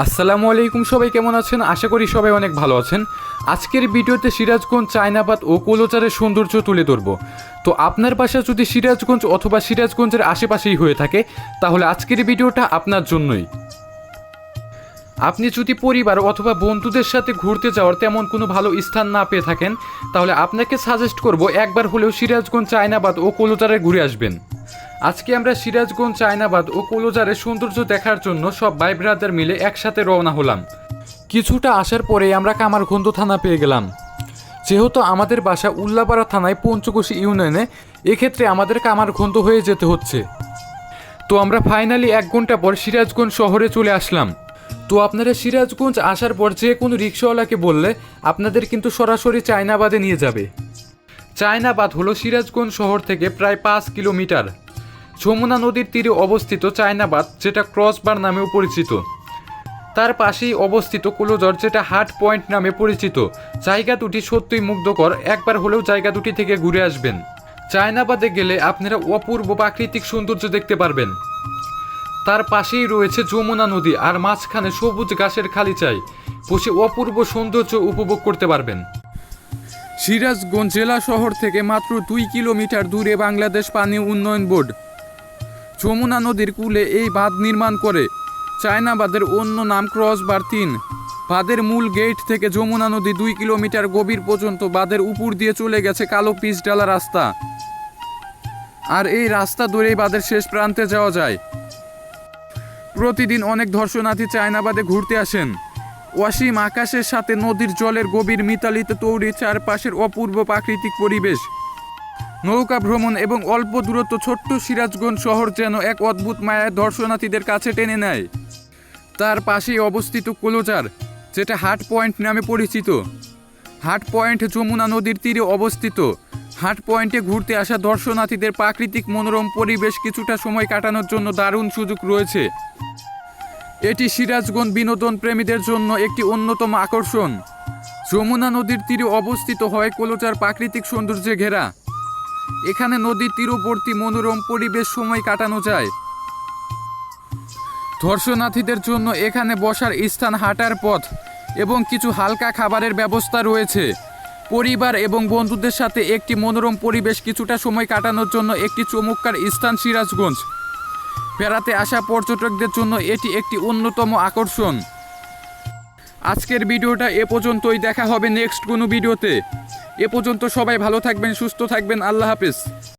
আসসালামু আলাইকুম, সবাই কেমন আছেন? আশা করি সবাই অনেক ভালো আছেন। আজকের ভিডিওতে সিরাজগঞ্জ চায়নাবাদ ও কৌলচারের সৌন্দর্য তুলে ধরব। তো আপনার বাসা যদি সিরাজগঞ্জ অথবা সিরাজগঞ্জের আশেপাশেই হয়ে থাকে তাহলে আজকের ভিডিওটা আপনার জন্যই। আপনি যদি পরিবার অথবা বন্ধুদের সাথে ঘুরতে যাওয়ার তেমন কোনো ভালো স্থান না পেয়ে থাকেন তাহলে আপনাকে সাজেস্ট করব একবার হলেও সিরাজগঞ্জ চায়নাবাদ ও কৌলচারে ঘুরে আসবেন। আজকে আমরা সিরাজগঞ্জ চায়নাবাদ ও কৌলচারের সৌন্দর্য দেখার জন্য সব ভাই ব্রাদার মিলে একসাথে রওনা হলাম। কিছুটা আসার পরে আমরা কামারখন্দ থানা পেয়ে গেলাম। যেহেতু আমাদের বাসা উল্লাপাড়া থানায় পঞ্চকোশী ইউনিয়নে, এক্ষেত্রে আমাদের কামারখন্দ হয়ে যেতে হচ্ছে। তো আমরা ফাইনালি 1 ঘন্টা পর সিরাজগঞ্জ শহরে চলে আসলাম। তো আপনারা সিরাজগঞ্জ আসার পর যে কোনো রিক্সাওয়ালাকে বললে আপনাদের কিন্তু সরাসরি চায়নাবাদে নিয়ে যাবে। চায়নাবাদ হলো সিরাজগঞ্জ শহর থেকে প্রায় 5 কিলোমিটার। যমুনা নদীর তীরে অবস্থিত চায়নাবাদ, যেটা ক্রসবার নামেও পরিচিত। তার পাশেই অবস্থিত কৌলচার, যেটা হাট পয়েন্ট নামে পরিচিত। জায়গা দুটি সত্যিই মুগ্ধকর, একবার হলেও জায়গা দুটি থেকে ঘুরে আসবেন। চায়নাবাদে গেলে আপনারা অপূর্ব প্রাকৃতিক সৌন্দর্য দেখতে পারবেন। তার পাশেই রয়েছে যমুনা নদী, আর মাঝখানে সবুজ ঘাসের খালিচায় বসে অপূর্ব সৌন্দর্য উপভোগ করতে পারবেন। সিরাজগঞ্জ জেলা শহর থেকে মাত্র 2 কিলোমিটার দূরে বাংলাদেশ পানি উন্নয়ন বোর্ড যমুনা নদীর কূলে এই বাঁধ নির্মাণ করে। চায়নাবাদের অন্য নাম ক্রসবার 3। বাঁধের মূল গেট থেকে যমুনা নদী 2 কিলোমিটার গভীর পর্যন্ত বাঁধের উপর দিয়ে চলে গেছে কালো পিচ ডালা রাস্তা, আর এই রাস্তা ধরেই বাঁধের শেষ প্রান্তে যাওয়া যায়। প্রতিদিন অনেক দর্শনার্থী চায়নাবাদে ঘুরতে আসেন। অসীম আকাশের সাথে নদীর জলের গভীর মিতালিতে তৈরি চারপাশের অপূর্ব প্রাকৃতিক পরিবেশ, নৌকা ভ্রমণ এবং অল্প দূরত্ব ছোট্ট সিরাজগঞ্জ শহর যেন এক অদ্ভুত মায়ায় দর্শনার্থীদের কাছে টেনে নেয়। তার পাশেই অবস্থিত কৌলচার, যেটা হাট পয়েন্ট নামে পরিচিত। হাট পয়েন্ট যমুনা নদীর তীরে অবস্থিত। হাট পয়েন্টে ঘুরতে আসা দর্শনার্থীদের প্রাকৃতিক মনোরম পরিবেশ কিছুটা সময় কাটানোর জন্য দারুণ সুযোগ রয়েছে। এটি সিরাজগঞ্জ বিনোদন প্রেমীদের জন্য একটি অন্যতম আকর্ষণ। যমুনা নদীর তীরে অবস্থিত হয় কৌলচার প্রাকৃতিক সৌন্দর্যে ঘেরা। এখানে নদীর তীরবর্তী মনোরম পরিবেশ সময় কাটানো যায়। দর্শনার্থীদের জন্য এখানে বসার স্থান, হাঁটার পথ এবং কিছু হালকা খাবারের ব্যবস্থা রয়েছে। পরিবার এবং বন্ধুদের সাথে একটি মনোরম পরিবেশ কিছুটা সময় কাটানোর জন্য একটি চমৎকার স্থান সিরাজগঞ্জ। বেড়াতে আসা পর্যটকদের জন্য এটি একটি অন্যতম আকর্ষণ। আজকের ভিডিওটা এ পর্যন্তই, দেখা হবে নেক্সট কোনো ভিডিওতে। এ পর্যন্ত সবাই ভালো থাকবেন, সুস্থ থাকবেন। আল্লাহ হাফেজ।